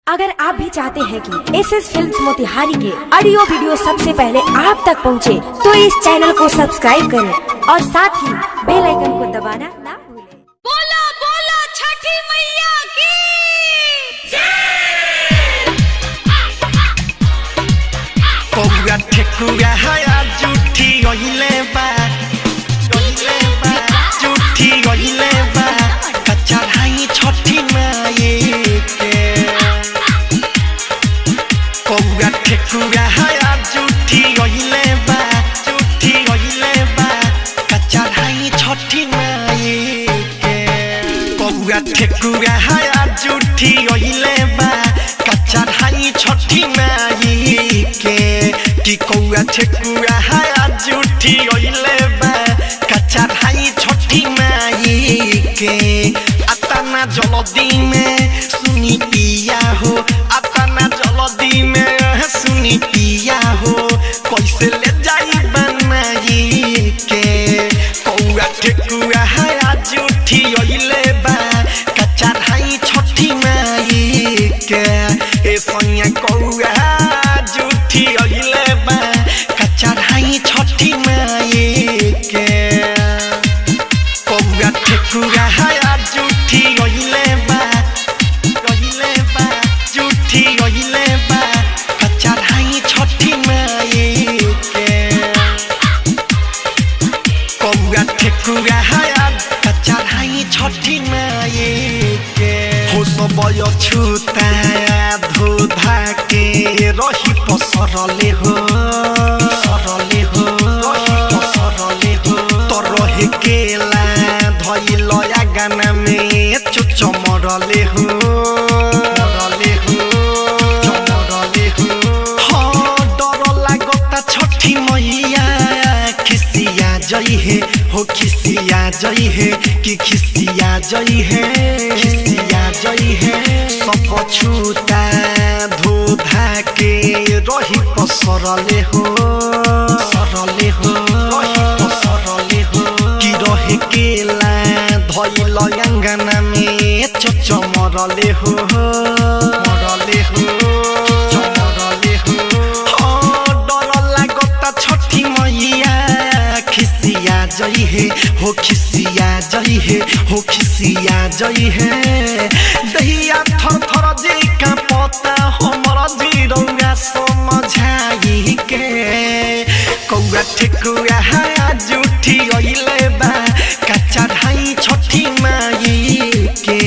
अगर आप भी चाहते हैं कि एसएस फिल्म्स मोतिहारी के ऑडियो वीडियो सबसे पहले आप तक पहुंचे, तो इस चैनल को सब्सक्राइब करें और साथ ही बेल आइकन को दबाना ना भूलें। बोला बोला छठी मैया की कौआ ठेकुआ हया जूठी गइले बा जूठी गइले बा कच्चा हाई छठी माई के कौआ ठेकुआ हया जूठी गइले बा कच्चा हाई छठी माई के कौआ ठेकुआ हया जूठी गइले बा कच्चा हाई छठी माई के कि कौआ ठेकुआ हया जूठी गइले बा कच्चा हाई छठी माई के अतना जल्दी में सुनी पिया हो अतना जल्दी में सुनी पिया हो कैसे ले जाई बनाई के कौआ ठेकुआ हया जूठी गइले बा कच्चा हाई छठी माई के ए सैया कौआ जूठी गइले बा कच्चा हाई छठी माई के कौआ ठेकुआ हया जूठी गइले बा जूठी गइले बा कच्चा हाई छठी माई के कौआ ठेकुआ हया कच्चा हाई छठी माई के हो सबय छुता धोधा के रही पसरले हो तो रहे केला धइलया गाना में चुच मरले हो डर लागता छठी मैया खिसिया जई है हो खिसिया जई है कि खिसिया जई है सब छूता धोधा के रही पसरले हो कि रहे केला धइल अंगना में चच मरले हो डर लागता छठी मैया खिसिया जई है हो खिसिया जई है दहिया थर थर जे का पता हमर जीरौआ समझाई के कौआ ठेकुआ हया जूठी गइले बा कच्चा हाई छठी माई के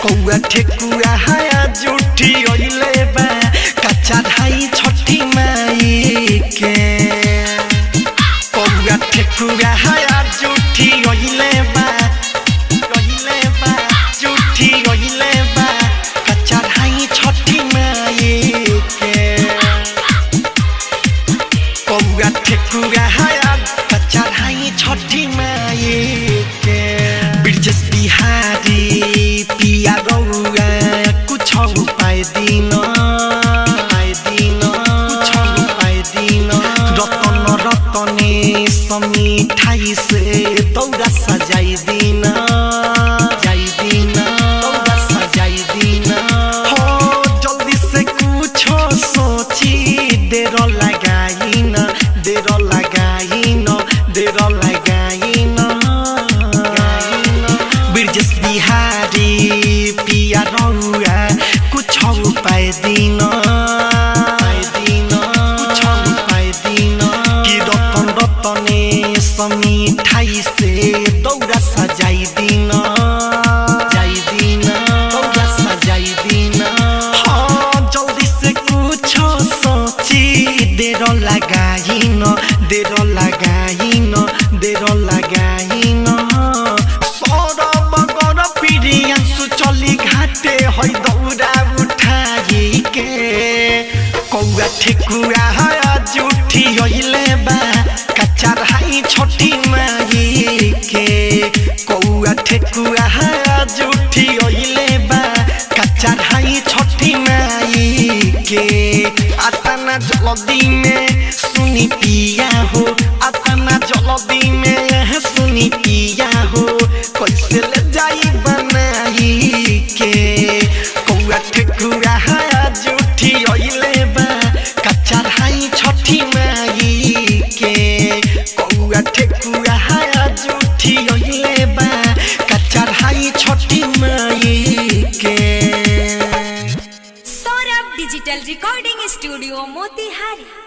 कौआ ठेकुआ हया जूठी गइले बा कच्चा हाई छठी माई के कौआ ठेकुआ हया जूठी गइले बा जूठी गइले बा कच्चा हाई छठी माई के कौआ ठेकुआ हया कच्चा हाई छठी माई के ब्रिजेश बिहारी पिया रौआ कुछ उपाय दिन रतने समीठाई से दौरा सजाई दिन हो जल्दी से कुछ सोची देर लगाइन ब्रिजेश बिहारी पिया रौआ कुछ उपाय दिन कि रतने समीठाई से दौरा सजाई दिन हाँ जल्दी से कुछ सोची देर लगाइन सौरभ गर प्रियांशु चली घाटे है दौरा उठाई के कौआ ठेकुआ हया जूठी गइले बा कच्चा हाई छठी माई के कौआ ठेकुआ हया जूठी गइले बा कच्चा हाई छठी माई के अतना जल्दी में सुनी पिया हो अतना जल्दी में सुनी पिया हो कैसे ले जाई बनाई के कौआ ठेकुआ डिजिटल रिकॉर्डिंग स्टूडियो मोतिहारी।